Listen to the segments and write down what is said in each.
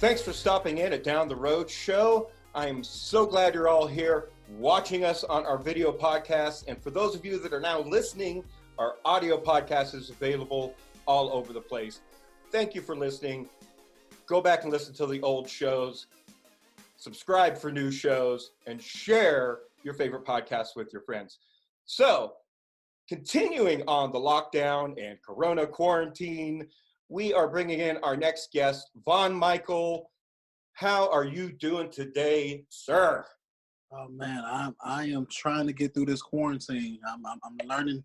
Thanks for stopping in at Down the Road Show. I'm so glad you're all here watching us on our video podcast. And for those of you that are now listening, our audio podcast is available all over the place. Thank you for listening. Go back and listen to the old shows, subscribe for new shows, and share your favorite podcasts with your friends. So, continuing on the lockdown and Corona quarantine, we are bringing in our next guest, Mychael. How are you doing today, sir? Oh man, I am trying to get through this quarantine. I'm learning,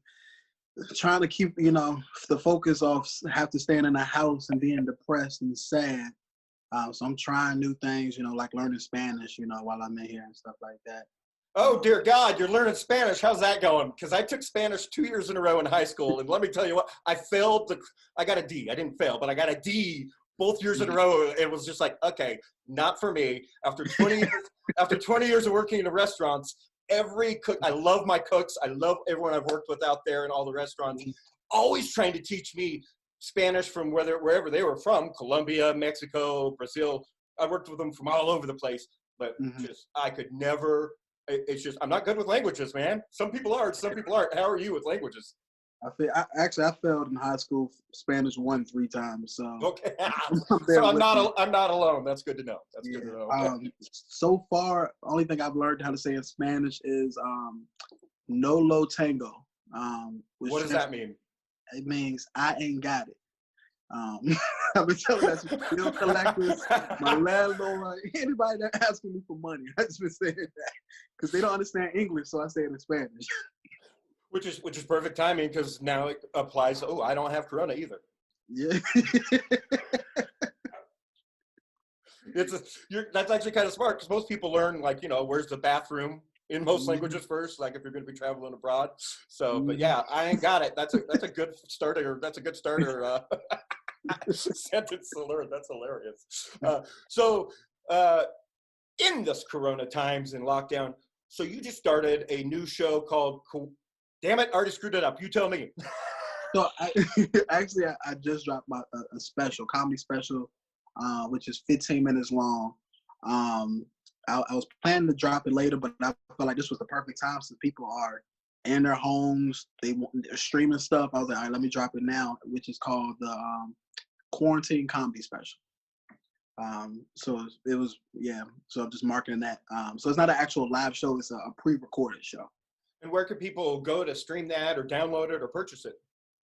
trying to keep the focus off have to staying in the house and being depressed and sad. So I'm trying new things, like learning Spanish, while I'm in here and stuff like that. Oh, dear God, you're learning Spanish. How's that going? Because I took Spanish 2 years in a row in high school, and let me tell you what, I got a D. I didn't fail, but I got a D both years in a row. It was just like, okay, not for me. After 20 years of working in the restaurants, every cook, I love my cooks. I love everyone I've worked with out there in all the restaurants, always trying to teach me Spanish from wherever they were from, Colombia, Mexico, Brazil. I worked with them from all over the place, but I could never. It's just, I'm not good with languages, man. Some people are, some people aren't. How are you with languages? I failed in high school Spanish 3 times. So okay, so I'm not alone. That's good to know. That's good to know. So far, only thing I've learned how to say in Spanish is no lo tengo. What does that mean? It means I ain't got it. I've been telling that to bill collectors, my landlord, anybody that asking me for money. I've just been saying that because they don't understand English, so I say it in Spanish. Which is perfect timing because now it applies. Oh, I don't have Corona either. Yeah. That's actually kind of smart because most people learn where's the bathroom in most languages first, like if you're going to be traveling abroad. So, but yeah, I ain't got it. That's a good starter. That's a good starter sentence to learn. That's hilarious. In this Corona times and lockdown, so you just started a new show called. Damn it! I already screwed it up. You tell me. So I just dropped a special comedy special, which is 15 minutes long. I was planning to drop it later, but I felt like this was the perfect time since people are in their homes, they're streaming stuff. I was like, all right, let me drop it now, which is called the Quarantine Comedy Special. So it was, so I'm just marketing that. So it's not an actual live show, it's a pre-recorded show. And where can people go to stream that or download it or purchase it?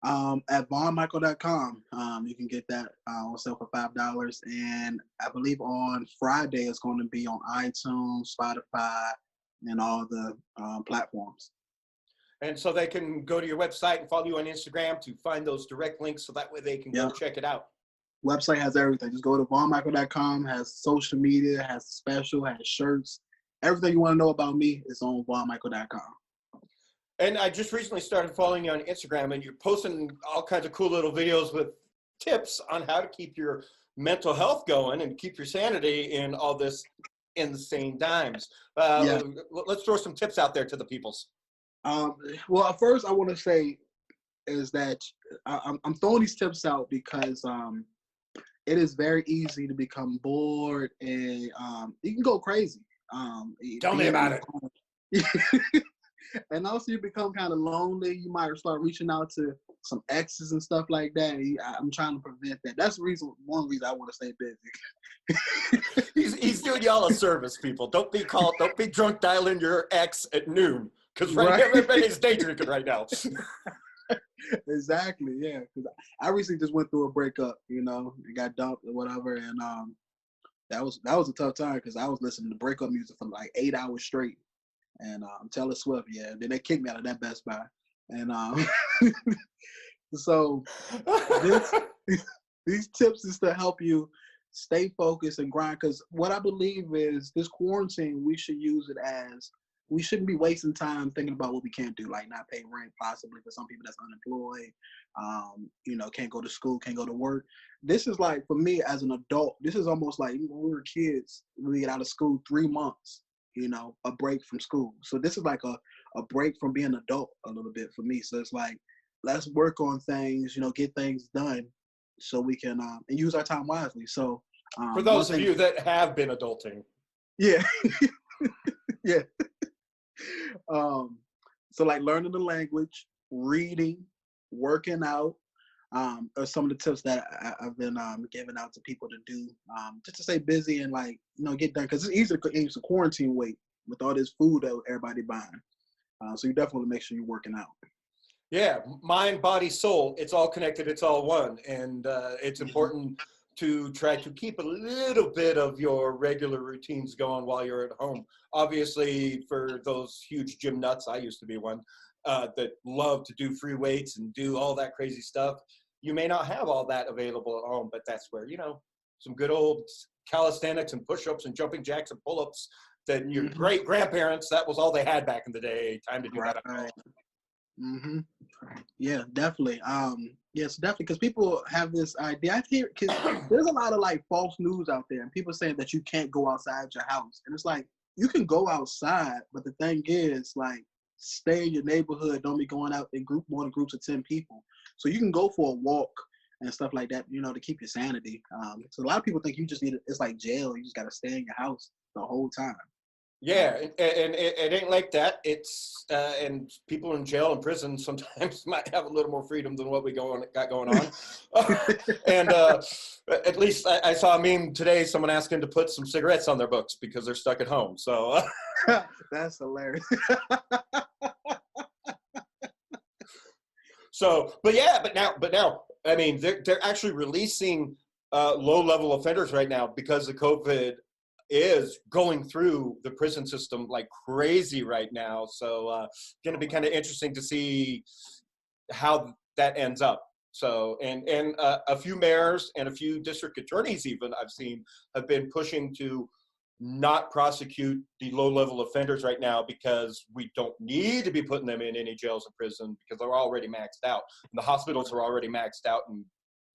At vonmichael.com. You can get that on sale for $5. And I believe on Friday it's going to be on iTunes, Spotify, and all the platforms. And so they can go to your website and follow you on Instagram to find those direct links so that way they can go check it out. Website has everything. Just go to vonmichael.com, has social media, has special, has shirts. Everything you want to know about me is on vonmichael.com. And I just recently started following you on Instagram, and you're posting all kinds of cool little videos with tips on how to keep your mental health going and keep your sanity in all this insane times. Let's throw some tips out there to the peoples. Well, first I want to say is that I'm throwing these tips out because it is very easy to become bored and you can go crazy. Tell me about it. And also you become kind of lonely. You might start reaching out to some exes and stuff like that. I'm trying to prevent that. That's one reason I want to stay busy. he's doing y'all a service, people. Don't be drunk dialing your ex at noon. Because now everybody's day drinking right now. Exactly, yeah. Because I recently just went through a breakup, got dumped or whatever. And that was a tough time because I was listening to breakup music for like 8 hours straight. And Taylor Swift, then they kicked me out of that Best Buy. And so these tips is to help you stay focused and grind. Because what I believe is this quarantine, we should use it as, we shouldn't be wasting time thinking about what we can't do, like not pay rent possibly for some people that's unemployed, can't go to school, can't go to work. This is like, for me as an adult, this is almost like when we were kids, we get out of school 3 months. A break from school. So this is like a break from being an adult a little bit for me. So it's like, let's work on things, get things done so we can and use our time wisely. So For those of you that have been adulting. Yeah. Yeah. So like learning the language, reading, working out, are some of the tips that I've been giving out to people to do, just to stay busy and like, get done. Cause it's easy to use the quarantine weight with all this food that everybody buying. So you definitely make sure you're working out. Yeah, mind, body, soul, it's all connected, it's all one. And it's important to try to keep a little bit of your regular routines going while you're at home. Obviously, for those huge gym nuts, I used to be one, that love to do free weights and do all that crazy stuff. You may not have all that available at home, but that's where, some good old calisthenics and push-ups and jumping jacks and pull-ups that your great grandparents, that was all they had back in the day. Time to do that at home. Mm-hmm. Yeah, definitely. Yes, definitely. Because people have this idea. I hear because there's a lot of like false news out there, and people saying that you can't go outside your house, and it's like you can go outside, but the thing is, like, stay in your neighborhood. Don't be going out in more than groups of 10 people. So you can go for a walk and stuff like that, to keep your sanity. So a lot of people think you just it's like jail. You just got to stay in your house the whole time. Yeah, and it ain't like that. It's and people in jail and prison sometimes might have a little more freedom than what we got going on. And at least I saw a meme today. Someone asking to put some cigarettes on their books because they're stuck at home. So that's hilarious. So, but now, I mean, they're actually releasing low-level offenders right now because the COVID is going through the prison system like crazy right now. So going to be kind of interesting to see how that ends up. So, and a few mayors and a few district attorneys even I've seen have been pushing to not prosecute the low-level offenders right now because we don't need to be putting them in any jails or prison because they're already maxed out. And the hospitals are already maxed out in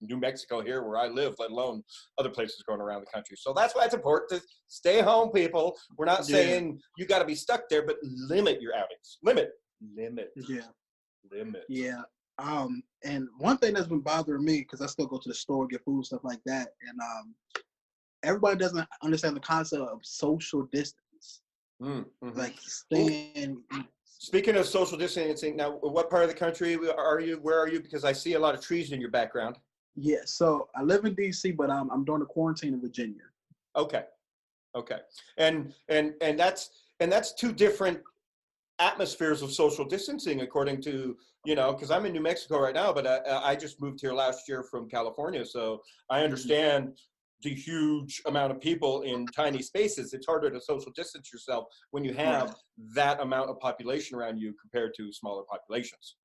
New Mexico here where I live, let alone other places going around the country. So that's why it's important to stay home, people. We're not saying you got to be stuck there, but limit your outings. Limit. Yeah. And one thing that's been bothering me, because I still go to the store, get food, stuff like that, and everybody doesn't understand the concept of social distance. Like staying. Speaking of social distancing, now what part of the country are you? Where are you? Because I see a lot of trees in your background. Yeah, so I live in DC, but I'm doing a quarantine in Virginia. Okay, and that's two different atmospheres of social distancing, according to because I'm in New Mexico right now, but I just moved here last year from California, so I understand the huge amount of people in tiny spaces. It's harder to social distance yourself when you have that amount of population around you compared to smaller populations.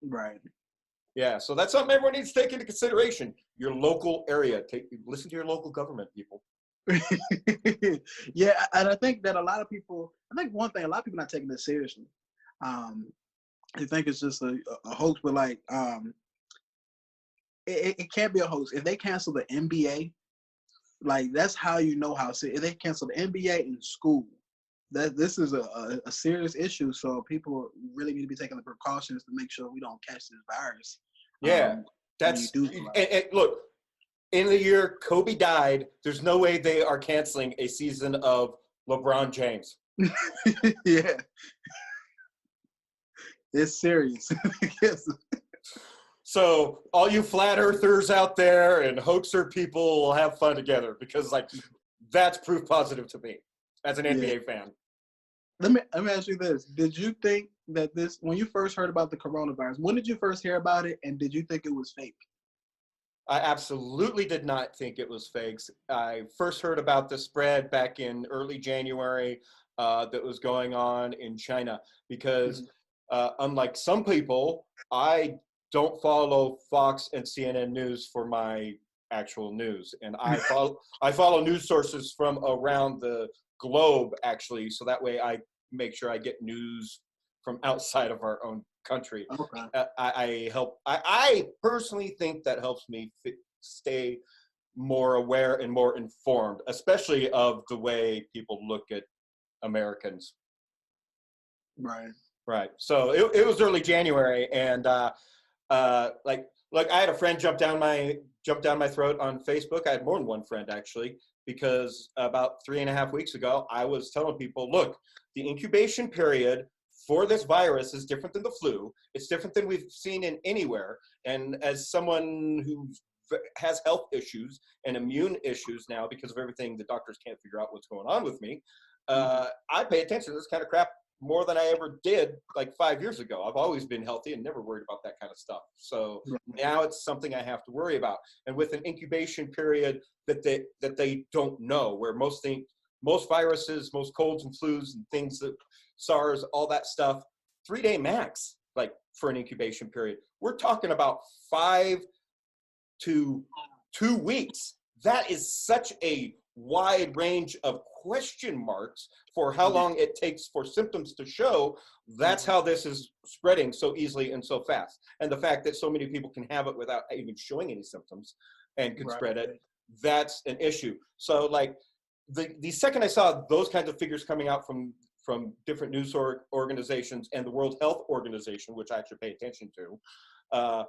Right. Yeah, so that's something everyone needs to take into consideration. Your local area. Listen to your local government, people. Yeah, and I think that a lot of people not taking this seriously. They think it's just a hoax, but like it can't be a hoax. If they cancel the NBA, like that's how you know how serious. If they cancel the NBA in school, that this is a serious issue. So people really need to be taking the precautions to make sure we don't catch this virus. Yeah, look, in the year Kobe died, there's no way they are canceling a season of LeBron James. Yeah, it's serious. Yes. So all you flat earthers out there and hoaxer people will have fun together because like that's proof positive to me as an NBA fan. Let me ask you this. Did you think that when you first heard about the coronavirus, when did you first hear about it, and did you think it was fake? I absolutely did not think it was fakes. I first heard about the spread back in early January that was going on in China because unlike some people, I don't follow Fox and CNN News for my actual news. And I follow news sources from around the globe, actually, so that way I make sure I get news from outside of our own country. Okay. I personally think that helps me stay more aware and more informed, especially of the way people look at Americans. Right. So it was early January, and like Like I had a friend jump down my throat on Facebook. I had more than one friend actually, because about 3.5 weeks ago, I was telling people, look, the incubation period for this virus is different than the flu. It's different than we've seen in anywhere. And as someone who has health issues and immune issues now because of everything, the doctors can't figure out what's going on with me. I pay attention to this kind of crap more than I ever did like 5 years ago. I've always been healthy and never worried about that kind of stuff. So now it's something I have to worry about. And with an incubation period that they don't know, where most viruses, most colds and flus and things that SARS, all that stuff, 3-day max, like for an incubation period. We're talking about 5 to 2 weeks. That is such a wide range of question marks for how long it takes for symptoms to show. That's how this is spreading so easily and so fast. And the fact that so many people can have it without even showing any symptoms and can spread it, that's an issue. So like the second I saw those kinds of figures coming out from different news organizations and the World Health Organization, which I actually pay attention to,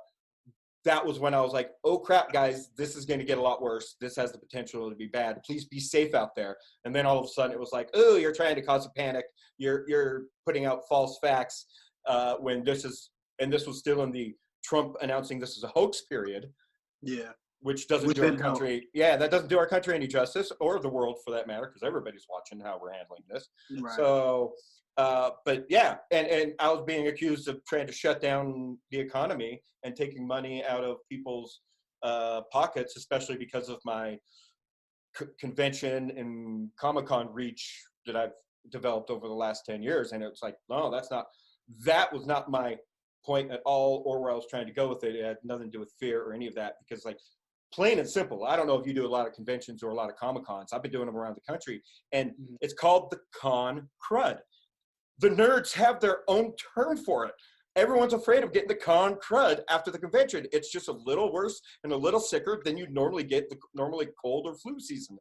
that was when I was like, oh crap, guys, this is going to get a lot worse. This has the potential to be bad. Please be safe out there. And then all of a sudden it was like, oh, you're trying to cause a panic. You're putting out false facts when this was still in the Trump announcing this is a hoax period. Yeah. Which doesn't do our country. Yeah, that doesn't do our country any justice, or the world for that matter, because everybody's watching how we're handling this. Right. So, but yeah, and I was being accused of trying to shut down the economy and taking money out of people's pockets, especially because of my convention and Comic-Con reach that I've developed over the last 10 years. And it's like, no, that was not my point at all, or where I was trying to go with it. It had nothing to do with fear or any of that, because like, plain and simple, I don't know if you do a lot of conventions or a lot of Comic-Cons. I've been doing them around the country, and it's called the con crud. The nerds have their own term for it. Everyone's afraid of getting the con crud after the convention. It's just a little worse and a little sicker than you'd normally get the normally cold or flu season.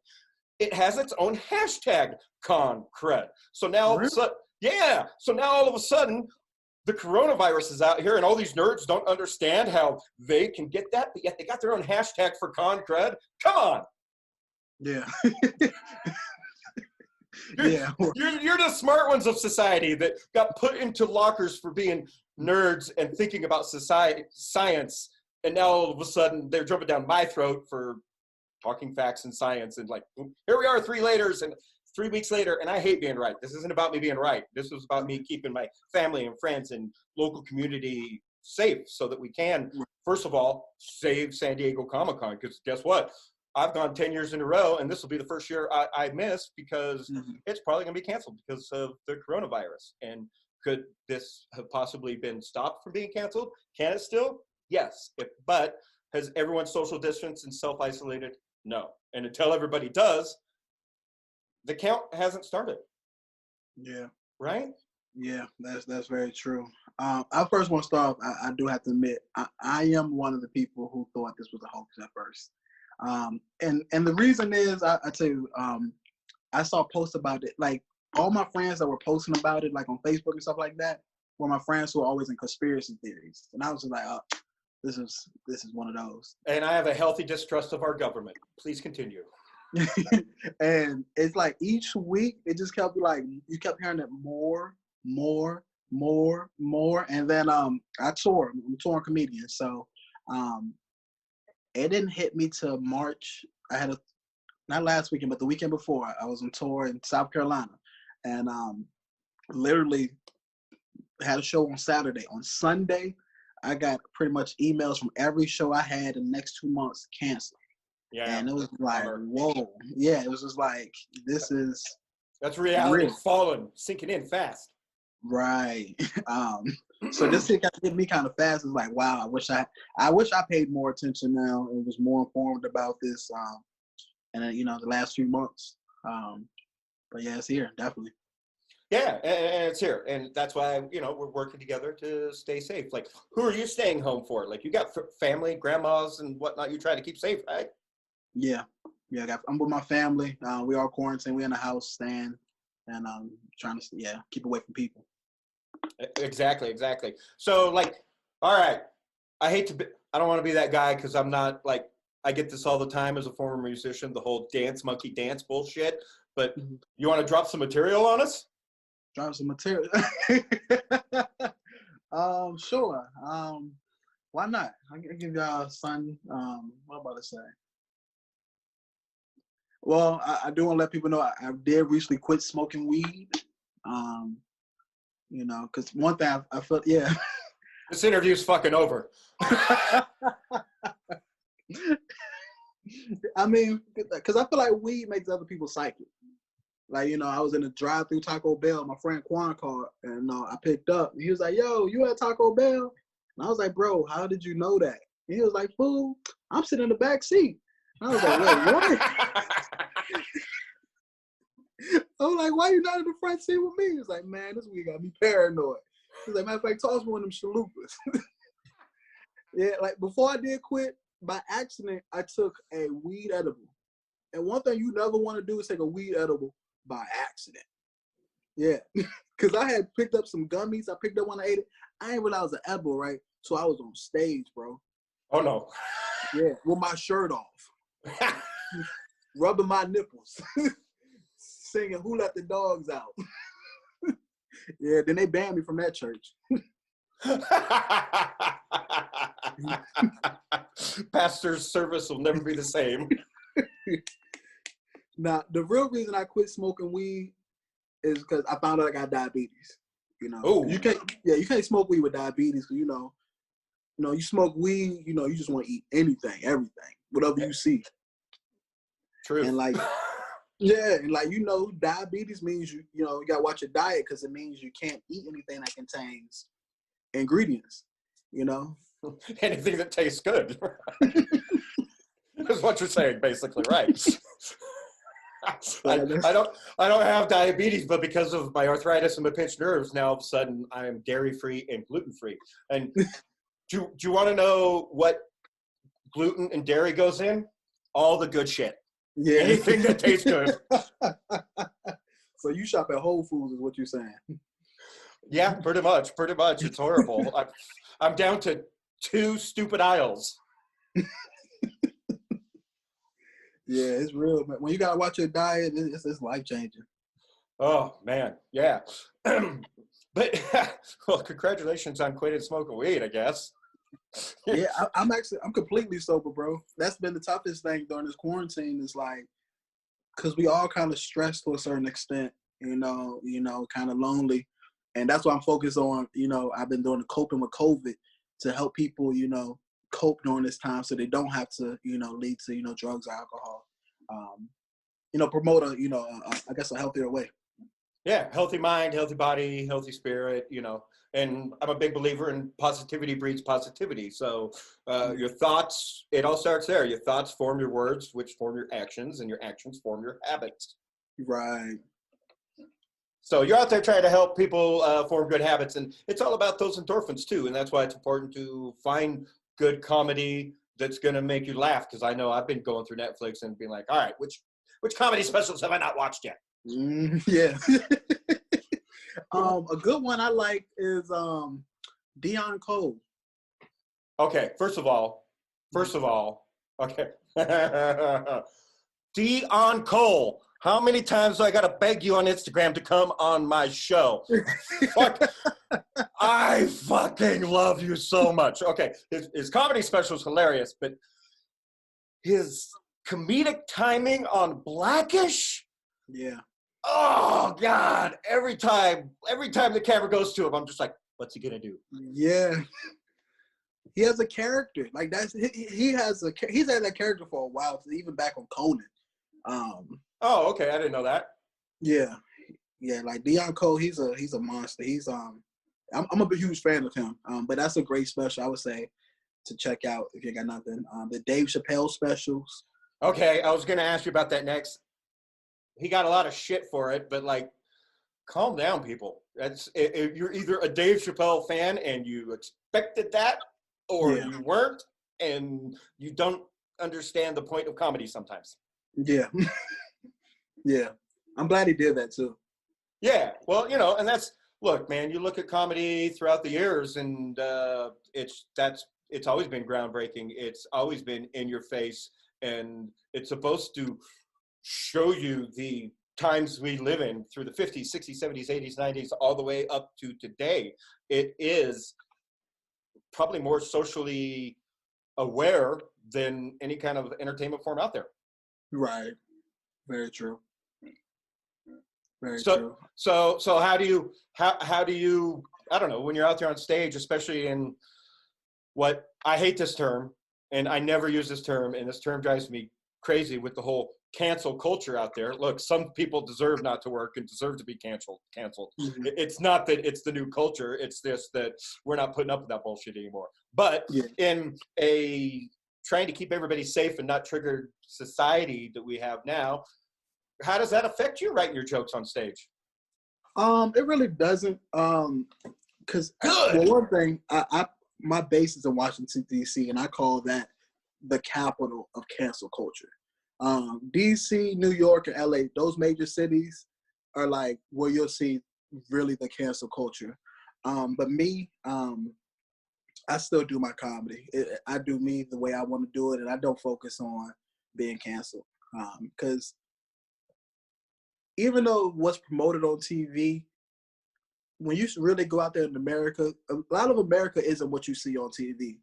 It has its own hashtag, con crud. So now, all of a sudden, the coronavirus is out here and all these nerds don't understand how they can get that, but yet they got their own hashtag for con crud. Come on. Yeah. You're the smart ones of society that got put into lockers for being nerds and thinking about science. And now all of a sudden they're jumping down my throat for talking facts and science. And like, here we are 3 weeks later, and I hate being right. This isn't about me being right. This was about me keeping my family and friends and local community safe so that we can, first of all, save San Diego Comic-Con. Because guess what? I've gone 10 years in a row, and this will be the first year I missed because it's probably going to be canceled because of the coronavirus. And could this have possibly been stopped from being canceled? Can it still? Yes. But has everyone social distanced and self-isolated? No. And until everybody does, the count hasn't started. Yeah. Right? Yeah, that's very true. I first want to start off, I do have to admit, I am one of the people who thought this was a hoax at first. And the reason is, I tell you, I saw posts about it. Like, all my friends that were posting about it, like on Facebook and stuff like that, were my friends who are always in conspiracy theories. And I was just like, oh, this is one of those. And I have a healthy distrust of our government. Please continue. And it's like each week it just kept like, you kept hearing it more, and then I'm a touring comedian, so it didn't hit me till March. I had not last weekend, but the weekend before, I was on tour in South Carolina, and literally had a show on Saturday. On Sunday, I got pretty much emails from every show I had in the next 2 months canceled. Yeah, and it was like, whoa. Yeah, it was just like, that's reality falling, sinking in fast. Right. So this thing got to hit me kind of fast. It's like, wow, I wish I paid more attention now and was more informed about this. And then, the last few months. But yeah, it's here, definitely. Yeah, and it's here, and that's why we're working together to stay safe. Like, who are you staying home for? Like, you got family, grandmas, and whatnot. You try to keep safe, right? Yeah. I'm with my family. We are quarantined. We're in the house staying, and trying to keep away from people. Exactly. So, like, all right, I don't want to be that guy because I'm not like, I get this all the time as a former musician, the whole dance monkey dance bullshit. But you want to drop some material on us? Drop some material. Sure. Why not? I can give y'all some. What am I about to say? Well, I do want to let people know I did recently quit smoking weed. You know, because one thing I felt, yeah. This interview's fucking over. I mean, because I feel like weed makes other people psychic. Like, you know, I was in a drive-through Taco Bell. My friend Quan called, and I picked up. And he was like, "Yo, you at Taco Bell?" And I was like, "Bro, how did you know that?" And he was like, "Fool, I'm sitting in the back seat." And I was like, "Wait, what?" I was like, "Why you not in the front seat with me?" He was like, "Man, this weed got me paranoid." He's like, "Matter of fact, toss me one of them chalupas." Yeah, like before I did quit, by accident, I took a weed edible. And one thing you never want to do is take a weed edible by accident. Yeah, because I had picked up some gummies. I picked up one, I ate it. I didn't realize it was an edible, right? So I was on stage, bro. Oh, no. Yeah, with my shirt off. Rubbing my nipples. Singing Who Let the Dogs Out. Yeah, then they banned me from that church. Pastor's service will never be the same. Now, the real reason I quit smoking weed is because I found out I got diabetes. You know, Ooh. you can't smoke weed with diabetes. You know, you smoke weed. You know, you just want to eat anything, everything, whatever you see. True. And like, yeah, and like diabetes means you gotta watch your diet because it means you can't eat anything that contains ingredients. You know, anything that tastes good. That's what you're saying, basically, right? I don't have diabetes, but because of my arthritis and my pinched nerves, now all of a sudden I am dairy-free and gluten-free. And do you want to know what gluten and dairy goes in? All the good shit. Yeah. Anything that tastes good. So you shop at Whole Foods is what you're saying? Yeah, pretty much. It's horrible. I'm down to 2 stupid aisles. Yeah, it's real. When you gotta watch your diet, it's life changing. Oh man, yeah. But well, congratulations on quitting smoking weed, I guess. Yeah, I'm completely sober, bro. That's been the toughest thing during this quarantine. Is like, cause we all kind of stressed to a certain extent, kind of lonely, and that's why I'm focused on. I've been doing the coping with COVID to help people, cope during this time so they don't have to, lead to, drugs or alcohol. Promote I guess a healthier way. Yeah, healthy mind, healthy body, healthy spirit, and I'm a big believer in positivity breeds positivity. So your thoughts, it all starts there. Your thoughts form your words, which form your actions, and your actions form your habits. Right. So you're out there trying to help people form good habits, and it's all about those endorphins too. And that's why it's important to find good comedy that's going to make you laugh. Because I know I've been going through Netflix and being like, all right, which comedy specials have I not watched yet? Yeah. A good one I like is Dion Cole. Okay, first of all, okay. Dion Cole. How many times do I got to beg you on Instagram to come on my show? I fucking love you so much. Okay, his comedy special is hilarious, but his comedic timing on Blackish? Yeah. Oh, God. Every time the camera goes to him, I'm just like, what's he going to do? Yeah. He has a character. Like, he's had that character for a while, even back on Conan. Oh, okay. I didn't know that. Yeah, like Dion Cole, he's a monster. He's I'm a huge fan of him. But that's a great special, I would say, to check out if you got nothing. The Dave Chappelle specials. Okay, I was gonna ask you about that next. He got a lot of shit for it, but like, calm down, people. You're either a Dave Chappelle fan and you expected that, or you weren't, and you don't understand the point of comedy sometimes. Yeah. Yeah. I'm glad he did that too. Yeah, well, look, man, you look at comedy throughout the years, and it's always been groundbreaking. It's always been in your face, and it's supposed to show you the times we live in through the 50s, 60s, 70s, 80s, 90s, all the way up to today. It is probably more socially aware than any kind of entertainment form out there. Right. Very true. Very So, true. so how do you, I don't know, when you're out there on stage, especially in what, I hate this term, and I never use this term, and this term drives me crazy with the whole cancel culture out there. Look, some people deserve not to work and deserve to be canceled. Mm-hmm. It's not that it's the new culture. It's this, that we're not putting up with that bullshit anymore. But Yeah. in a trying to keep everybody safe and not trigger society that we have now, how does that affect you writing your jokes on stage? It really doesn't. Because Good. well, one thing, my base is in Washington D.C. and I call that the capital of cancel culture. D.C., New York, and L.A. Those major cities are like where you'll see really the cancel culture. But me, I still do my comedy. I do me the way I want to do it, and I don't focus on being canceled. Because even though what's promoted on TV, when you really go out there in America, a lot of America isn't what you see on TV.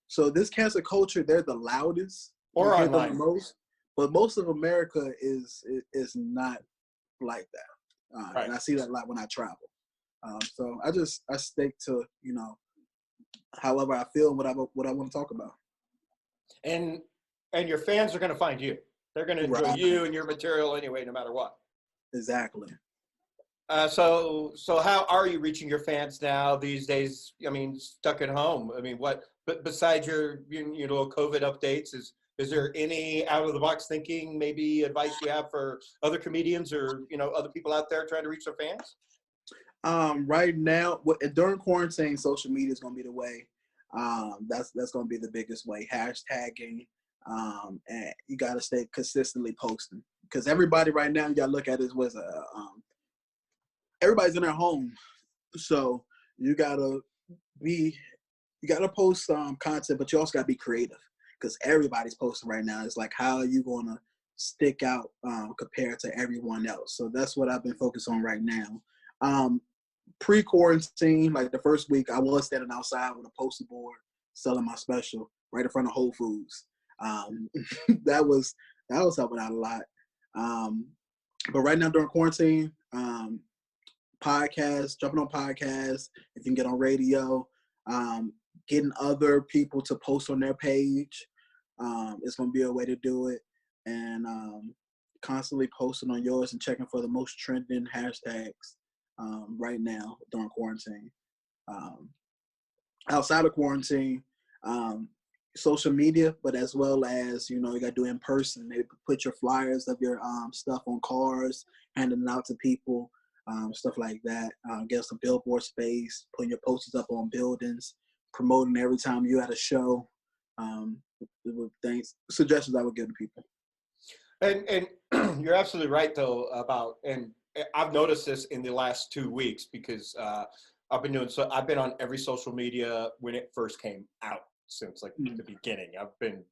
So this cancel culture, they're the loudest. Or you hear them online. the most, but most of America is not like that. Right. And I see that a lot when I travel. So I stick to, however I feel and what I want to talk about. And your fans are going to find you. They're going to enjoy Right. you and your material anyway, no matter what. Exactly. So how are you reaching your fans now these days? I mean, stuck at home. I mean, what? But besides your COVID updates, is there any out of the box thinking, maybe advice you have for other comedians or other people out there trying to reach their fans? Right now, during quarantine, social media is going to be the way. That's going to be the biggest way. Hashtagging, and you got to stay consistently posting because everybody right now, you got to look at it was everybody's in their home, so you got to post content, but you also got to be creative because everybody's posting right now. It's like, how are you going to stick out compared to everyone else? So that's what I've been focused on right now. Pre-quarantine, like the first week, I was standing outside with a poster board selling my special right in front of Whole Foods. That was helping out a lot. But right now during quarantine, podcasts, jumping on podcasts, if you can get on radio, getting other people to post on their page, it's going to be a way to do it. And constantly posting on yours and checking for the most trending hashtags right now during quarantine. Outside of quarantine, social media, but as well as, you got to do in person. Maybe put your flyers of your stuff on cars, handing it out to people, stuff like that. Get some billboard space, putting your posters up on buildings, promoting every time you at a show. Suggestions I would give to people. And you're absolutely right though about, and I've noticed this in the last 2 weeks because I've been on every social media when it first came out since like the beginning. I've been,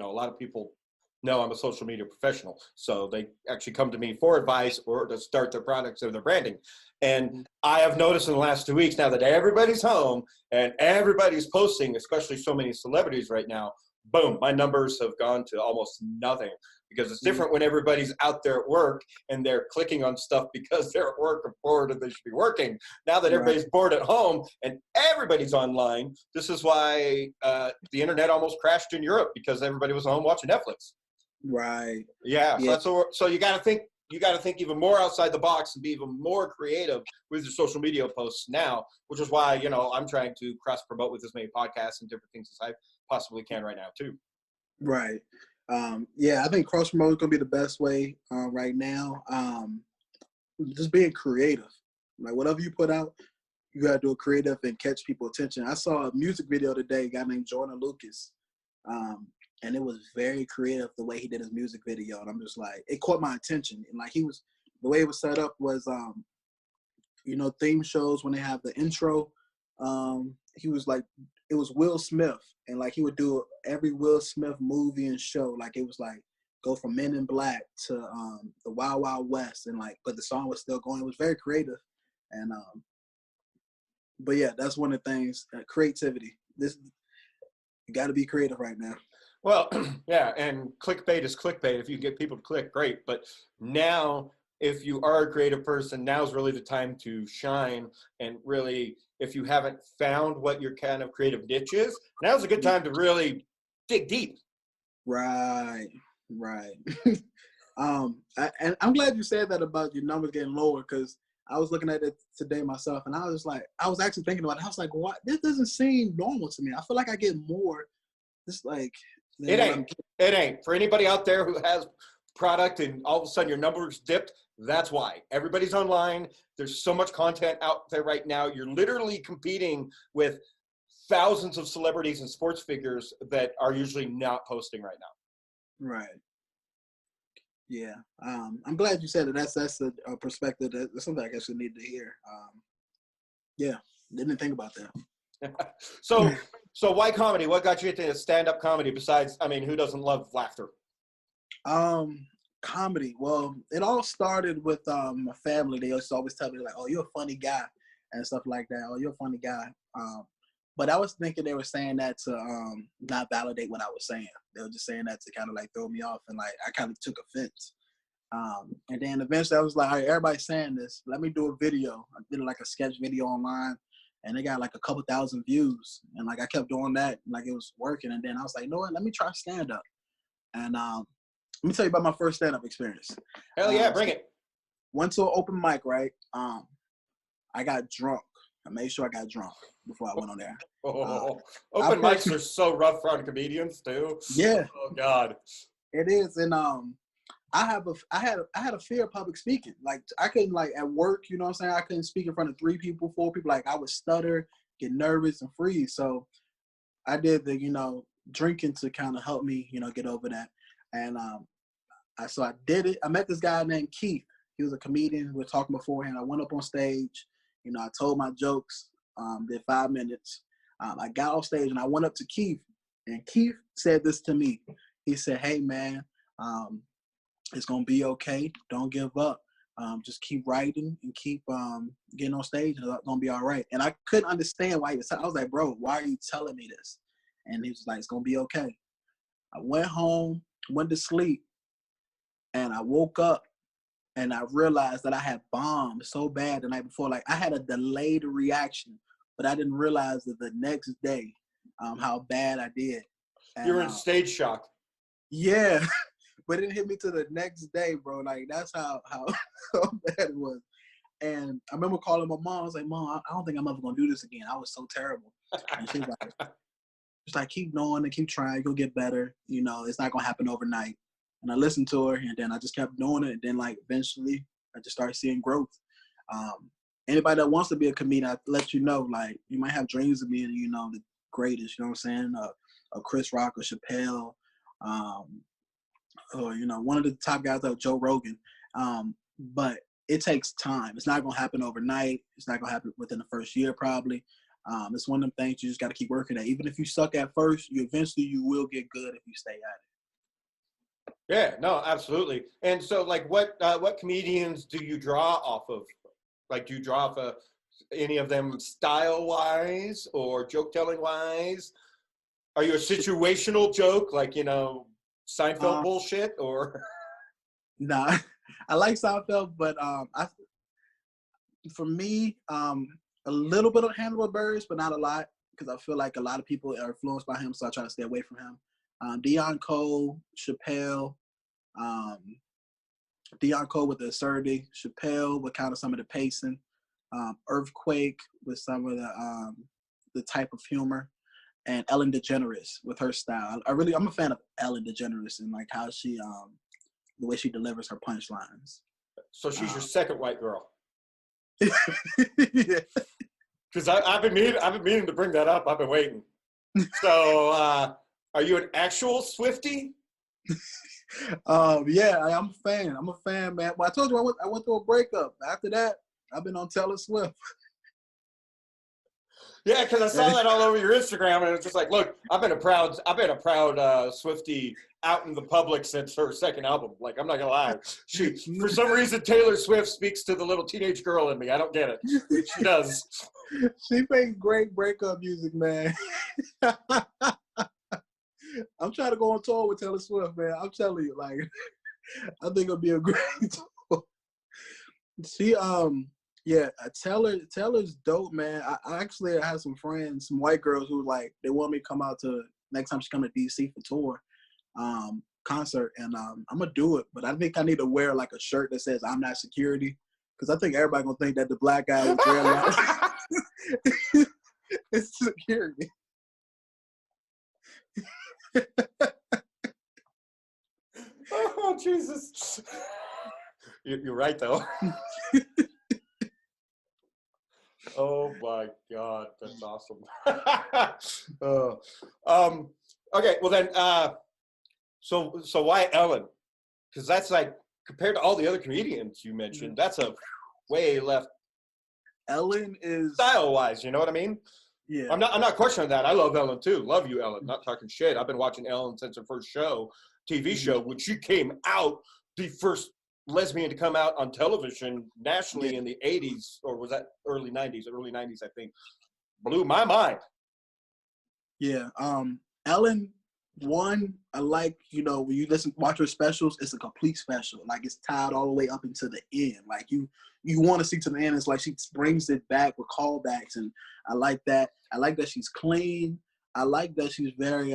a lot of people know I'm a social media professional, so they actually come to me for advice or to start their products or their branding. And I have noticed in the last 2 weeks now that everybody's home and everybody's posting, especially so many celebrities right now, boom, my numbers have gone to almost nothing because it's different when everybody's out there at work and they're clicking on stuff because they're at work or bored and they should be working. Now that everybody's bored at home and everybody's online, this is why the internet almost crashed in Europe because everybody was home watching Netflix. Right. Yeah. So you got to think. You got to think even more outside the box and be even more creative with your social media posts now, which is why, I'm trying to cross promote with as many podcasts and different things as I possibly can right now too. Right. I think cross promote is going to be the best way right now. Just being creative. Like whatever you put out, you got to do it creative and catch people's attention. I saw a music video today, a guy named Jordan Lucas. And it was very creative the way he did his music video. And I'm just like, it caught my attention. And like the way it was set up was, theme shows when they have the intro, he was like it was Will Smith, and like he would do every Will Smith movie and show. Like it was like go from Men in Black to the Wild Wild West, and like, but the song was still going. It was very creative, and but yeah, that's one of the things. Creativity. This you got to be creative right now. Well, yeah, and clickbait is clickbait. If you get people to click, great. But now, if you are a creative person, now's really the time to shine. And really, if you haven't found what your kind of creative niche is, now's a good time to really dig deep. Right. And I'm glad you said that about your numbers getting lower, because I was looking at it today myself, and I was just like, I was actually thinking about it. I was like, what? This doesn't seem normal to me. I feel like I get more. Just like It ain't. For anybody out there who has product and all of a sudden your numbers dipped, that's why. Everybody's online. There's so much content out there right now. You're literally competing with thousands of celebrities and sports figures that are usually not posting right now. Right. Yeah. I'm glad you said it. That's a perspective that's something I guess we need to hear. Yeah. Didn't think about that. So why comedy? What got you into stand-up comedy besides, I mean, who doesn't love laughter? Comedy. Well, it all started with my family. They used to always tell me like, "Oh, you're a funny guy," and stuff like that. "Oh, you're a funny guy." But I was thinking they were saying that to not validate what I was saying. They were just saying that to kind of like throw me off, and like I kind of took offense. And then eventually I was like, all right, everybody's saying this. Let me do a video. I did like a sketch video online, and it got like a couple thousand views. And like I kept doing that, and like it was working. And then I was like, you know what? Let me try stand up. And let me tell you about my first stand up experience. Hell yeah, bring it. Went to an open mic, right? I got drunk. I made sure I got drunk before I went on there. Open mics are so rough for comedians too. Yeah. Oh God. It is, and I had a fear of public speaking. Like I couldn't, like at work, you know what I'm saying? I couldn't speak in front of 3 people, 4 people. Like I would stutter, get nervous, and freeze. So I did the drinking to kind of help me get over that. And I did it. I met this guy named Keith. He was a comedian. We were talking beforehand. I went up on stage. I told my jokes. Did 5 minutes. I got off stage and I went up to Keith, and Keith said this to me. He said, "Hey man, it's gonna be okay. Don't give up. Just keep writing and keep getting on stage, and it's gonna be all right." And I couldn't understand why he was. I was like, "Bro, why are you telling me this?" And he was like, "It's gonna be okay." I went home, went to sleep, and I woke up and I realized that I had bombed so bad the night before. Like I had a delayed reaction, but I didn't realize that the next day how bad I did. And, you were in stage shock. Yeah. But it didn't hit me till the next day, bro. Like that's how bad it was. And I remember calling my mom. I was like, "Mom, I don't think I'm ever gonna do this again. I was so terrible." And she's like, "Keep going and keep trying. You'll get better. It's not gonna happen overnight." And I listened to her, and then I just kept doing it. And then like eventually, I just started seeing growth. Anybody that wants to be a comedian, I let you know, like you might have dreams of being, the greatest. You know what I'm saying? A Chris Rock or Chappelle. Or one of the top guys like Joe Rogan, but it takes time. It's not gonna happen overnight. It's not gonna happen within the first year probably. It's one of them things you just got to keep working at. Even if you suck at first, you will get good if you stay at it. Yeah, no, absolutely. And so, like, what comedians do you draw off of? Like, do you draw off of any of them style-wise or joke-telling-wise? Are you a situational joke, like Seinfeld bullshit, or? Nah, I like Seinfeld, but for me, a little bit of Hannibal Buress, but not a lot, because I feel like a lot of people are influenced by him, so I try to stay away from him. Deion Cole, Chappelle, Deion Cole with the absurdity, Chappelle with kind of some of the pacing, Earthquake with some of the type of humor, and Ellen DeGeneres with her style. I'm a fan of Ellen DeGeneres and like how she, the way she delivers her punchlines. So she's your second white girl. Yeah. Because I've been meaning to bring that up. I've been waiting. So, are you an actual Swiftie? Yeah, I'm a fan. I'm a fan, man. Well, I told you I went through a breakup. After that, I've been on Taylor Swift. Yeah, because I saw that all over your Instagram, and it's just like, look, I've been a proud Swiftie out in the public since her second album. Like, I'm not gonna lie, for some reason Taylor Swift speaks to the little teenage girl in me. I don't get it, but she does. She makes great breakup music, man. I'm trying to go on tour with Taylor Swift, man. I'm telling you, like, I think it'll be a great tour. She, yeah, Taylor's dope, man. I actually have some friends, some white girls who like they want me to come out to next time she come to DC for tour, concert, and I'm gonna do it. But I think I need to wear like a shirt that says "I'm not security," because I think everybody gonna think that the black guy with dreadlocks is security. Oh Jesus! You're right though. Oh my God, that's awesome. Okay, well then, so why Ellen? Because that's like, compared to all the other comedians you mentioned, that's a way left. Ellen is style-wise, you know what I mean? Yeah. I'm not questioning that. I love Ellen too. Love you, Ellen. Not talking shit. I've been watching Ellen since her first show, TV show, when she came out, the first lesbian to come out on television nationally in the 80s, or was that early 90s? Early 90s, I think. Blew my mind. Yeah. Ellen, one, I like, when you watch her specials, it's a complete special. Like, it's tied all the way up into the end. Like, you want to see to the end. It's like she brings it back with callbacks, and I like that. I like that she's clean. I like that she's very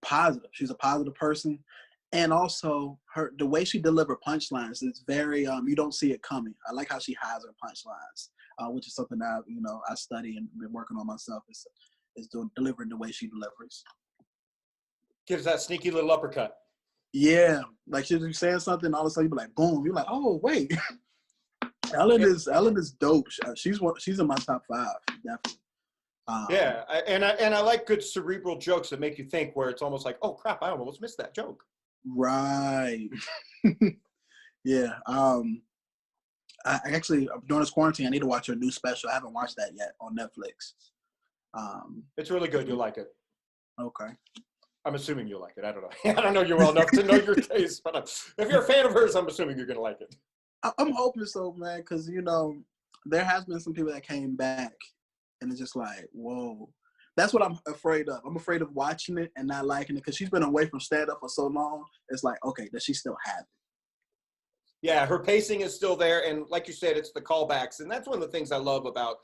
positive. She's a positive person. And also, the way she delivers punchlines is very, you don't see it coming. I like how she hides her punchlines, which is something that, I study and been working on myself, is delivering the way she delivers. Gives that sneaky little uppercut. Yeah. Like, she'll be saying something, all of a sudden you be like, boom. You're like, oh, wait. Ellen is dope. She's in my top 5, definitely. Yeah, and I like good cerebral jokes that make you think, where it's almost like, oh crap, I almost missed that joke. Right. Yeah. I actually, during this quarantine, I need to watch her new special. I haven't watched that yet on Netflix. It's really good. You'll like it. Okay. I'm assuming you'll like it. I don't know. I don't know you well enough to know your taste, but if you're a fan of hers, I'm assuming you're gonna like it. I'm hoping so, man, because there has been some people that came back, and it's just like, whoa. That's what I'm afraid of. I'm afraid of watching it and not liking it, because she's been away from stand-up for so long. It's like, okay, does she still have it? Yeah, her pacing is still there, and like you said, it's the callbacks, and that's one of the things I love about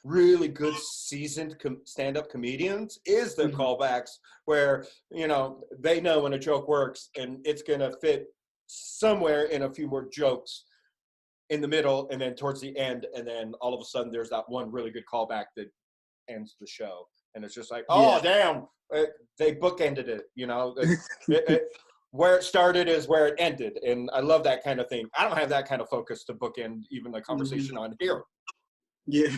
really good seasoned stand-up comedians is their callbacks, where they know when a joke works and it's gonna fit somewhere in a few more jokes in the middle, and then towards the end, and then all of a sudden there's that one really good callback that ends the show, and it's just like, oh damn, they bookended it. Where it started is where it ended, and I love that kind of thing. I don't have that kind of focus to bookend even the conversation on here. Yeah.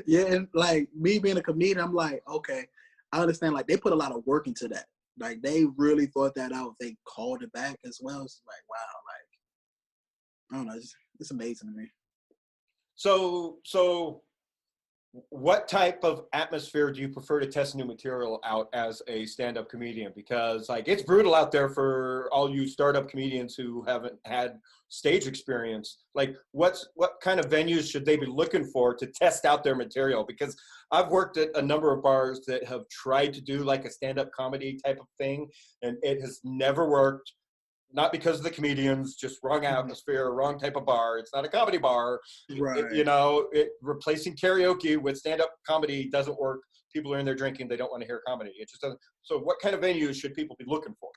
Yeah, and like me being a comedian, I'm like, okay, I understand. Like, they put a lot of work into that. Like, they really thought that out. They called it back as well. It's like, wow, like, I don't know, it's amazing to me. So what type of atmosphere do you prefer to test new material out as a stand-up comedian? Because like, it's brutal out there for all you startup comedians who haven't had stage experience. Like, what kind of venues should they be looking for to test out their material? Because I've worked at a number of bars that have tried to do like a stand-up comedy type of thing, and it has never worked. Not because of the comedians, just wrong atmosphere, wrong type of bar. It's not a comedy bar. Right. Replacing karaoke with stand-up comedy doesn't work. People are in there drinking. They don't want to hear comedy. It just doesn't. So what kind of venues should people be looking for?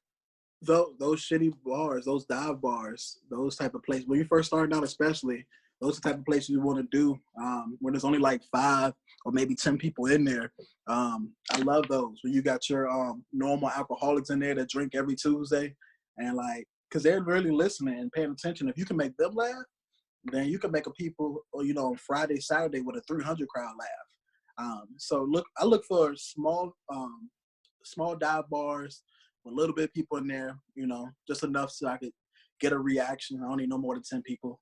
Those shitty bars, those dive bars, those type of places. When you first starting out, especially, those are the type of places you want to do when there's only like 5 or maybe 10 people in there. I love those. When you got your normal alcoholics in there that drink every Tuesday. And like, because they're really listening and paying attention. If you can make them laugh, then you can make a people, on Friday, Saturday with a 300 crowd laugh. So I look for small dive bars with a little bit of people in there, just enough so I could get a reaction. I don't need no more than 10 people.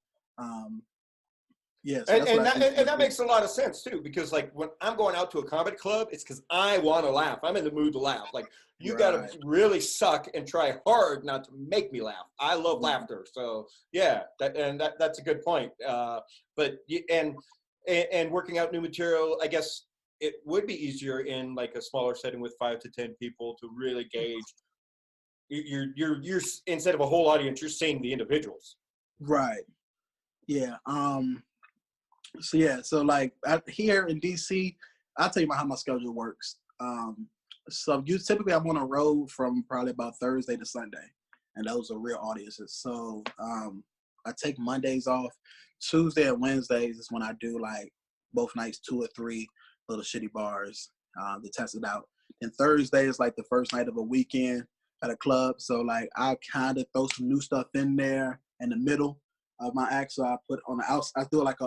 Yeah, so And, that's what and, I that, do. and that makes a lot of sense too, because like when I'm going out to a comedy club, it's because I want to laugh. I'm in the mood to laugh. Like you got to Right. really suck and try hard not to make me laugh. I love Mhm. laughter. So yeah, that's a good point. And working out new material, I guess it would be easier in like a smaller setting with 5 to 10 people to really gauge. You're instead of a whole audience, you're seeing the individuals. Right. Yeah. So yeah. So like here in DC, I'll tell you about how my schedule works. So typically I'm on a road from probably about Thursday to Sunday, and those are real audiences. So I take Mondays off. Tuesday and Wednesdays is when I do like both nights 2 or 3 little shitty bars to test it out. And Thursday is like the first night of a weekend at a club. So like I'll kind of throw some new stuff in there in the middle of my act. So I put on the outside. I do like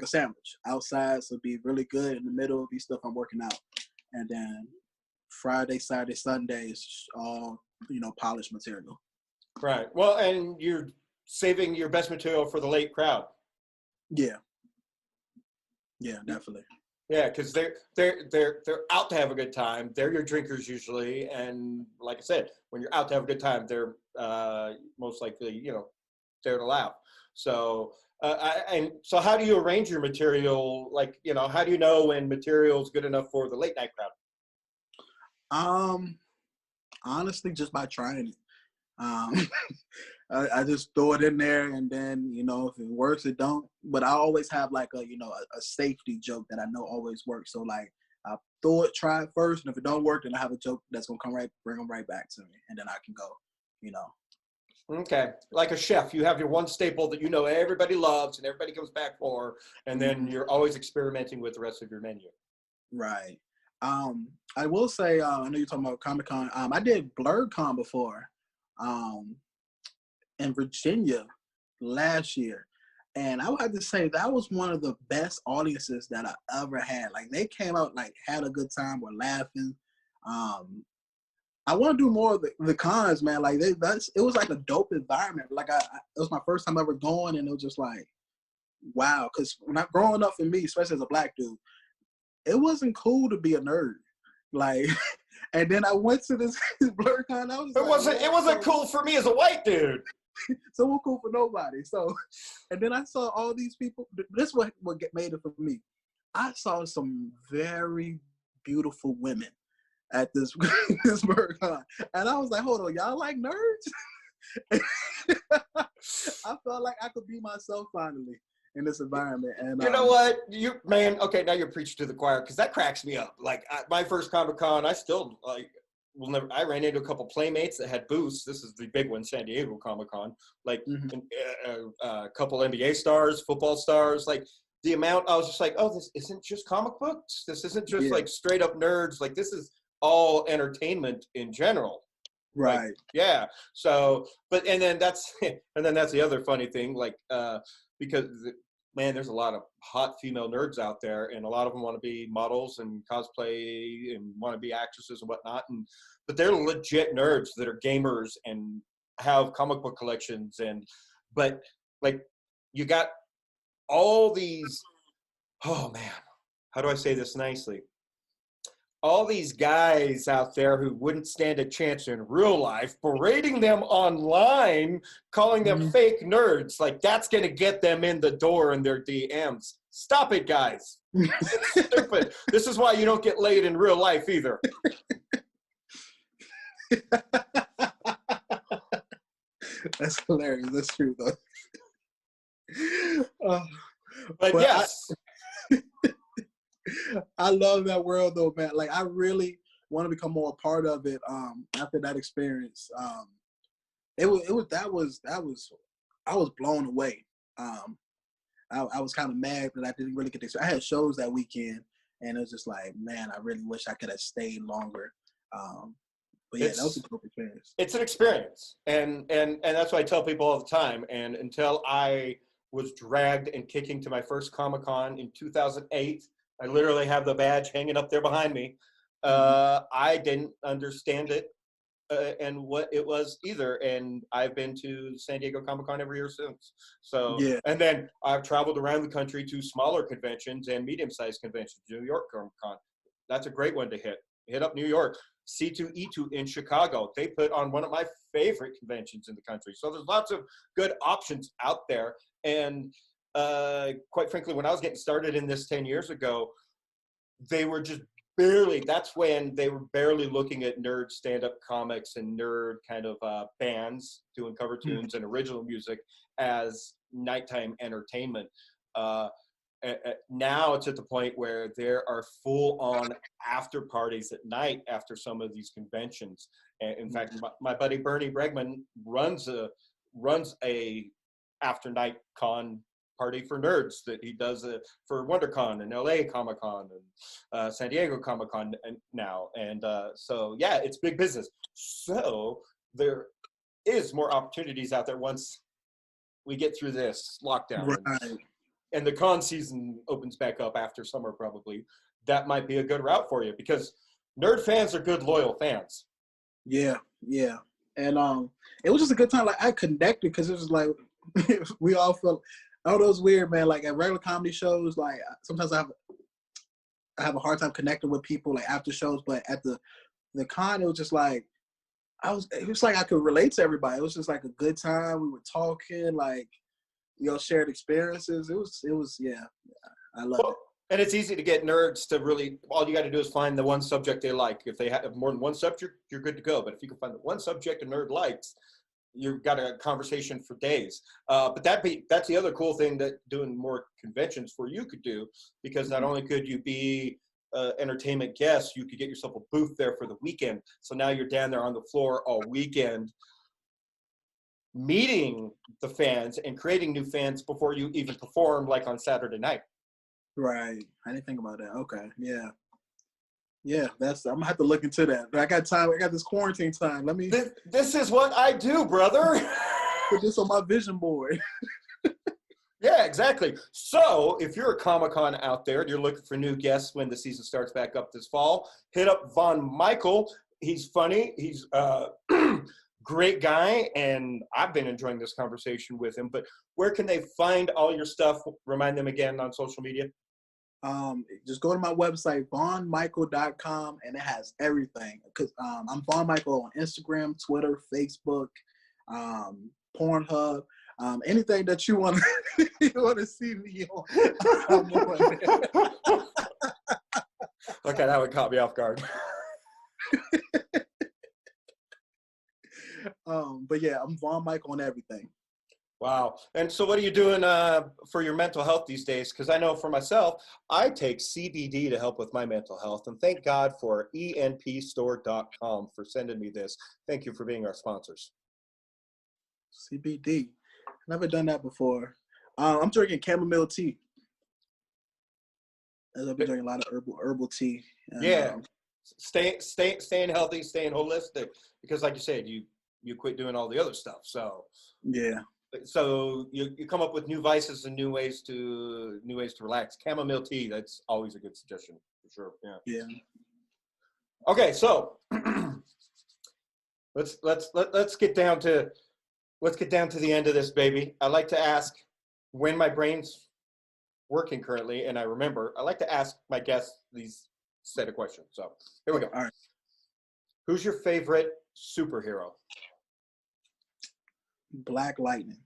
a sandwich outside, so it'd be really good. In the middle it'd be stuff I'm working out, and then Friday, Saturday, Sunday is all polished material. Right. Well, and you're saving your best material for the late crowd. Yeah, definitely. Yeah, because they're out to have a good time. They're your drinkers usually, and like I said, when you're out to have a good time, they're most likely there to laugh. So and so, how do you arrange your material? Like how do you know when material's good enough for the late night crowd? Honestly, just by trying it. Um, I just throw it in there, and then if it works, it don't. But I always have like a safety joke that I know always works. So like I throw it, try it first, and if it don't work, then I have a joke that's gonna bring them right back to me, and then I can go. Okay, like a chef, you have your one staple that everybody loves and everybody comes back for, and then you're always experimenting with the rest of your menu. Right. I will say, I know you're talking about Comic Con. I did BlurredCon before, in Virginia last year, and I would have to say that was one of the best audiences that I ever had. Like they came out, like had a good time, were laughing. I want to do more of the cons, man. Like it was like a dope environment. Like it was my first time ever going, and it was just like, wow. Because when growing up for me, especially as a black dude, it wasn't cool to be a nerd. Like, and then I went to this BlurredCon. I was It wasn't cool for me as a white dude. So it wasn't cool for nobody. So, and then I saw all these people. This what made it for me. I saw some very beautiful women at this this BlurredCon, and I was like, hold on, y'all like nerds? I felt like I could be myself finally in this environment. And you know what, okay, now you're preaching to the choir, because that cracks me up. Like my first Comic-Con, I still I ran into a couple playmates that had booths. This is the big one, San Diego Comic-Con. Like a couple NBA stars, football stars. Like the amount, I was just like, oh, this isn't just comic books. This isn't just like straight up nerds. Like this is all entertainment in general. Right. Like, yeah. So, and then that's the other funny thing. Like, because man, there's a lot of hot female nerds out there, and a lot of them want to be models and cosplay and want to be actresses and whatnot. But they're legit nerds that are gamers and have comic book collections. But like, you got all these, oh man, how do I say this nicely? All these guys out there who wouldn't stand a chance in real life, berating them online, calling them fake nerds. Like that's going to get them in the door in their DMs. Stop it, guys. It's stupid. This is why you don't get laid in real life either. That's hilarious. That's true, though. But yes. I love that world though, man. Like I really want to become more a part of it. After that experience, I was blown away. I was kind of mad that I didn't really get to. I had shows that weekend, and it was just like, man, I really wish I could have stayed longer. But yeah, that was a dope experience. It's an experience, and that's what I tell people all the time. And until I was dragged and kicking to my first Comic-Con in 2008. I literally have the badge hanging up there behind me. I didn't understand it and what it was either. And I've been to San Diego Comic-Con every year since. So, Yeah. and then I've traveled around the country to smaller conventions and medium-sized conventions. New York Comic-Con, that's a great one to hit. Hit up New York. C2E2 in Chicago. They put on one of my favorite conventions in the country. So there's lots of good options out there. And quite frankly, when I was getting started in this 10 years ago, they were just barely, that's when they were barely looking at nerd stand-up comics and nerd kind of bands doing cover tunes and original music as nighttime entertainment. Now it's at the point where there are full-on after parties at night after some of these conventions. And in fact, my buddy Bernie Bregman runs a after night con party for nerds that he does for WonderCon and LA Comic Con and San Diego Comic Con now. And so, yeah, it's big business. So there is more opportunities out there once we get through this lockdown. Right. And the con season opens back up after summer, probably. That might be a good route for you because nerd fans are good, loyal fans. Yeah, yeah. And it was just a good time. Like, I connected because it was like, we all felt, oh, that was weird, man. Like, at regular comedy shows, like, sometimes I have a hard time connecting with people, like, after shows. But at the con, it was just like, it was like I could relate to everybody. It was just like a good time. We were talking, like, shared experiences. It was, yeah, I love it. And it's easy to get nerds to really, all you got to do is find the one subject they like. If they have more than one subject, you're good to go. But if you can find the one subject a nerd likes, you've got a conversation for days. But that's the other cool thing that doing more conventions for you could do, because not only could you be entertainment guest, you could get yourself a booth there for the weekend. So now you're down there on the floor all weekend, meeting the fans and creating new fans before you even perform, like on Saturday night. Right. I didn't think about that. Okay. Yeah. Yeah, I'm gonna have to look into that. But I got time. I got this quarantine time. Let me. This is what I do, brother. Put this on my vision board. Yeah, exactly. So if you're a Comic-Con out there and you're looking for new guests when the season starts back up this fall, hit up Von Mychael. He's funny. He's great guy, and I've been enjoying this conversation with him. But where can they find all your stuff? Remind them again on social media. Just go to my website, vonmychael.com, and it has everything. Because I'm Von Mychael on Instagram, Twitter, Facebook, Pornhub, anything that you want to see me on. I'm on there. Okay, that would caught me off guard. But yeah, I'm Von Mychael on everything. Wow. And so what are you doing for your mental health these days? Because I know for myself, I take CBD to help with my mental health. And thank God for enpstore.com for sending me this. Thank you for being our sponsors. CBD. Never done that before. I'm drinking chamomile tea. I've been drinking a lot of herbal tea. And, yeah. Staying healthy, staying holistic. Because like you said, you quit doing all the other stuff. So yeah. So you come up with new vices and new ways to relax. Chamomile tea, that's always a good suggestion for sure. Yeah. Yeah. Okay, so let's get down to the end of this, baby. I like to ask, when my brain's working currently, and I remember, I like to ask my guests these set of questions. So here we go. All right. Who's your favorite superhero? Black Lightning.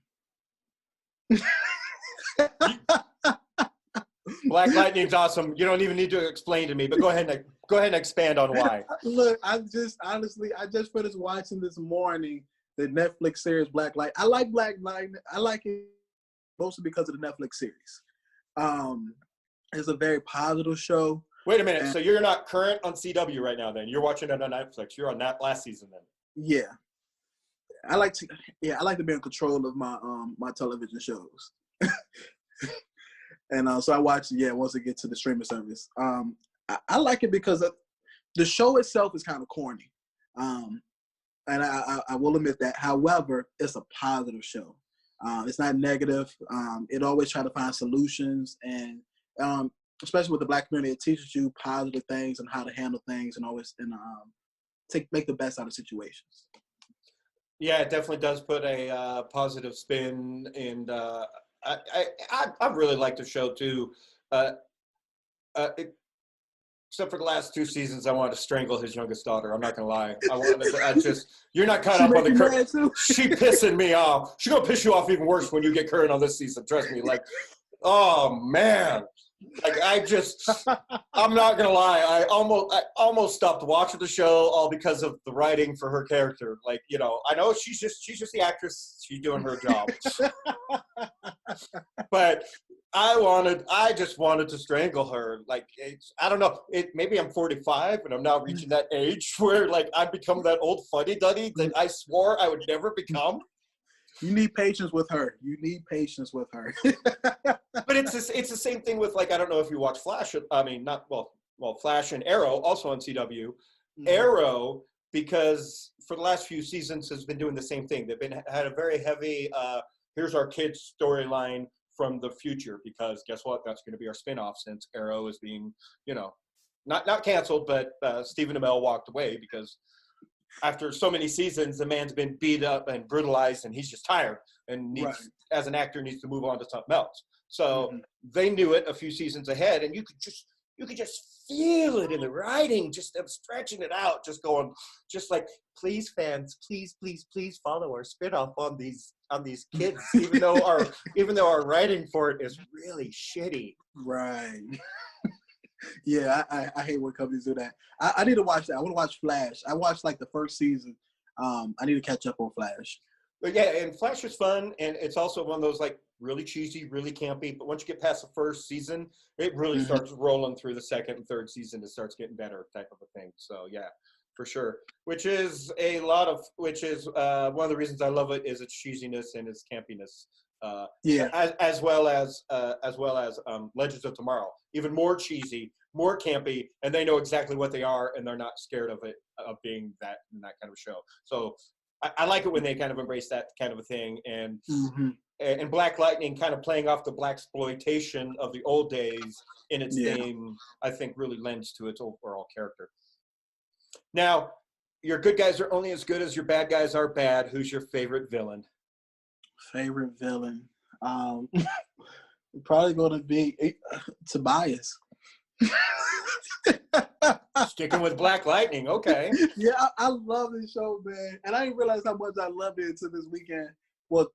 Black Lightning's awesome. You don't even need to explain to me, but go ahead and expand on why. Look, I just finished watching this morning the Netflix series Black Lightning. I like Black Lightning. I like it mostly because of the Netflix series. It's a very positive show. Wait a minute. So you're not current on CW right now then? You're watching it on Netflix. You're on that last season then? Yeah. I like to be in control of my my television shows. And so I watch it, once it gets to the streaming service. I like it because the show itself is kind of corny. And I will admit that. However, it's a positive show. It's not negative. It always try to find solutions, and especially with the Black community, it teaches you positive things and how to handle things, and always make the best out of situations. Yeah, it definitely does put a positive spin, and I really like the show too. Uh, Except for the last 2 seasons, I wanted to strangle his youngest daughter. I'm not gonna lie. You're not caught up on the current. She pissing me off. She's gonna piss you off even worse when you get current on this season. Trust me. Like, oh man. Like I'm not gonna lie. I almost stopped watching the show all because of the writing for her character. Like, I know she's just the actress. She's doing her job. But I just wanted to strangle her. Like, I don't know. Maybe I'm 45 and I'm now reaching that age where like I've become that old fuddy duddy that I swore I would never become. You need patience with her. But it's the same thing with, like, I don't know if you watch Flash. I mean, Flash and Arrow, also on CW. Mm-hmm. Arrow, because for the last few seasons has been doing the same thing. They've had a very heavy, here's our kids storyline from the future, because guess what? That's going to be our spinoff, since Arrow is being, not canceled, but Stephen Amell walked away because after so many seasons, the man's been beat up and brutalized, and he's just tired and needs, as an actor, needs to move on to something else. So they knew it a few seasons ahead, and you could just feel it in the writing, just them stretching it out, just going, just like, please, fans, please follow our spinoff on these kids, even though our writing for it is really shitty. Right. Yeah, I hate when companies do that. I need to watch that. I want to watch Flash. I watched like the first season. I need to catch up on Flash. But yeah, and Flash is fun, and it's also one of those like really cheesy, really campy. But once you get past the first season, it really starts rolling through the second and third season. It starts getting better, type of a thing. So yeah, for sure. Which is one of the reasons I love it, is its cheesiness and its campiness. As well as Legends of Tomorrow, even more cheesy, more campy, and they know exactly what they are, and they're not scared of being that kind of show. So I like it when they kind of embrace that kind of a thing, and and Black Lightning kind of playing off the blaxploitation of the old days in its theme, I think really lends to its overall character. Now, your good guys are only as good as your bad guys are bad. Who's your favorite villain? Favorite villain? Probably going to be Tobias. Sticking with Black Lightning, okay. Yeah, I love this show, man. And I didn't realize how much I loved it until this weekend. Well,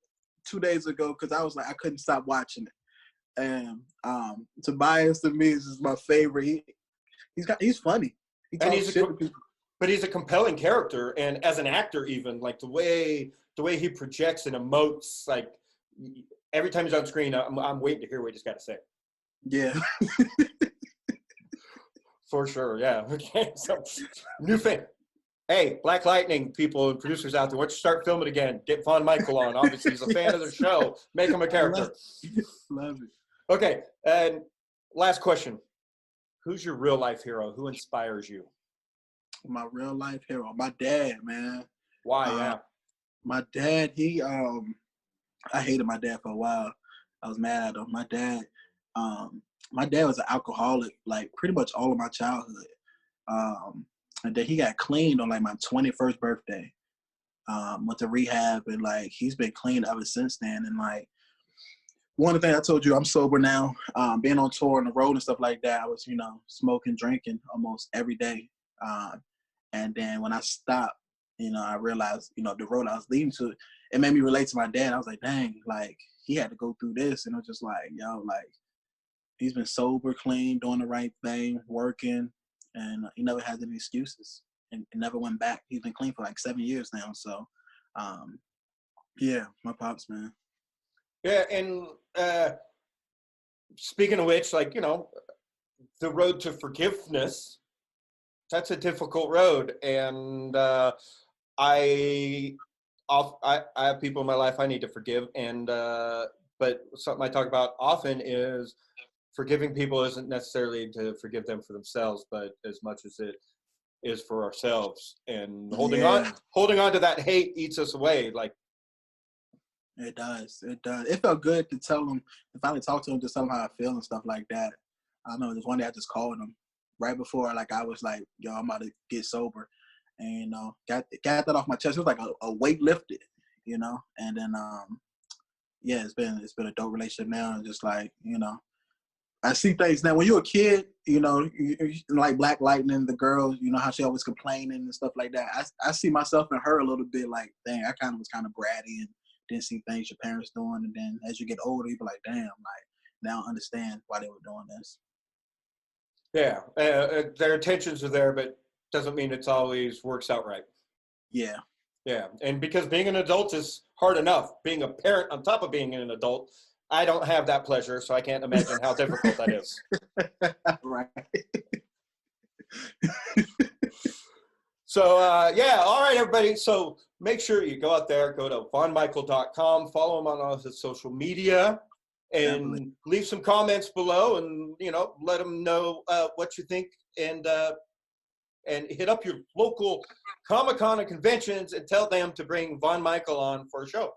2 days ago, because I was like, I couldn't stop watching it. And Tobias, to me, is just my favorite. He's funny. But he's a compelling character, and as an actor, even like the way he projects and emotes, like every time he's on screen, I'm waiting to hear what he's got to say. Yeah. For sure, yeah. Okay, so new fan. Hey, Black Lightning people and producers out there, why don't you start filming again? Get Mychael on. Obviously, he's a fan of the show. Make him a character. Love it. Okay, and last question. Who's your real life hero? Who inspires you? My real life hero, my dad, man. Why? My dad, I hated my dad for a while. I was mad at him. My dad was an alcoholic, like pretty much all of my childhood. And then he got clean on like my 21st birthday. Went to rehab, and like he's been clean ever since then. And like one of the things I told you, I'm sober now. Being on tour on the road and stuff like that, I was, smoking, drinking almost every day. And then when I stopped, I realized, the road I was leading to, it made me relate to my dad. I was like, dang, like he had to go through this. And it was just like, like he's been sober, clean, doing the right thing, working, and he never had any excuses and never went back. He's been clean for like 7 years now. So, yeah, my pops, man. Yeah, and speaking of which, like, the road to forgiveness, that's a difficult road. And I have people in my life I need to forgive. And but something I talk about often is forgiving people isn't necessarily to forgive them for themselves, but as much as it is for ourselves. And holding on to that hate eats us away. Like, it does. It felt good to tell him, to finally talk to him, to tell him how I feel and stuff like that. I remember this one day I just called him right before, like I was like, yo, I'm about to get sober. and got that off my chest. It was like a weight lifted, and then yeah, it's been a dope relationship now, and just like I see things now. When you're a kid, you like Black Lightning, the girl, how she always complaining and stuff like that. I see myself in her a little bit. Like, dang, I was kind of bratty and didn't see things your parents doing. And then as you get older, you be like, damn, like now I understand why they were doing this. Yeah, their intentions are there, but doesn't mean it's always works out right. Yeah. Yeah, and because being an adult is hard enough, being a parent on top of being an adult, I don't have that pleasure, so I can't imagine how difficult that is. Right. So, yeah, all right, everybody. So make sure you go out there, go to vonmychael.com, follow him on all his social media, and Definitely. leave some comments below, and, let them know what you think, and hit up your local Comic-Con and conventions and tell them to bring Von Mychael on for a show.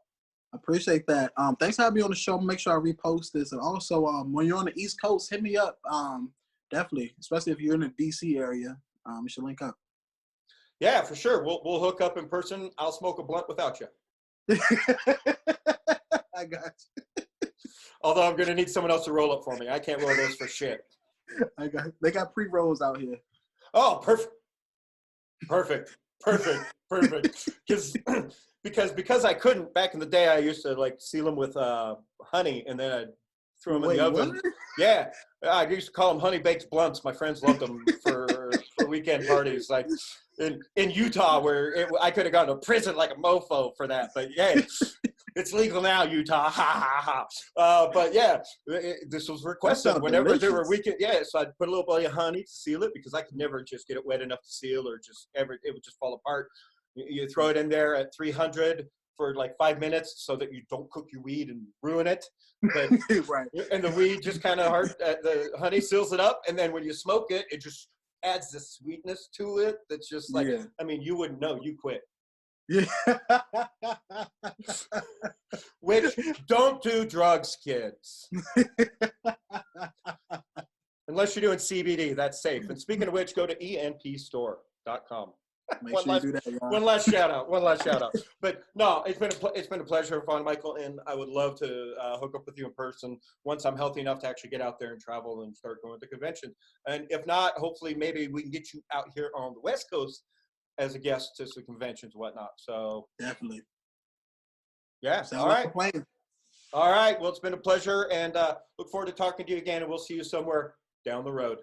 Appreciate that. Thanks for having me on the show. Make sure I repost this. And also, when you're on the East Coast, hit me up. Definitely, especially if you're in the DC area. We should link up. Yeah, for sure. We'll hook up in person. I'll smoke a blunt without you. I got you. Although I'm gonna need someone else to roll up for me. I can't roll those for shit. They got pre-rolls out here. Oh, perfect. Because I couldn't back in the day. I used to like seal them with honey, and then I'd throw them in the oven. What? Yeah, I used to call them honey baked blunts. My friends loved them for weekend parties, like in Utah, where I could have gone to prison like a mofo for that. But yeah, it's legal now, Utah. Ha ha ha. But yeah, this was requested whenever there were weekend. Yeah, so I'd put a little bit of honey to seal it because I could never just get it wet enough to seal, or it would just fall apart. You throw it in there at 300 for like 5 minutes so that you don't cook your weed and ruin it. But Right. And the weed just kind of the honey seals it up, and then when you smoke it, it just adds this sweetness to it. That's just like, yeah. I mean, you wouldn't know. You quit. Yeah. Which, don't do drugs, kids. Unless you're doing CBD, that's safe. And speaking of which, go to enpstore.com. Make sure you do that, y'all. One last shout out. But no, it's been a pleasure, Von Mychael, and I would love to hook up with you in person once I'm healthy enough to actually get out there and travel and start going to conventions. And if not, hopefully maybe we can get you out here on the West Coast as a guest to some conventions and whatnot. So definitely. Yeah. Sound all like right. a plan. All right. Well, it's been a pleasure, and look forward to talking to you again, and we'll see you somewhere down the road.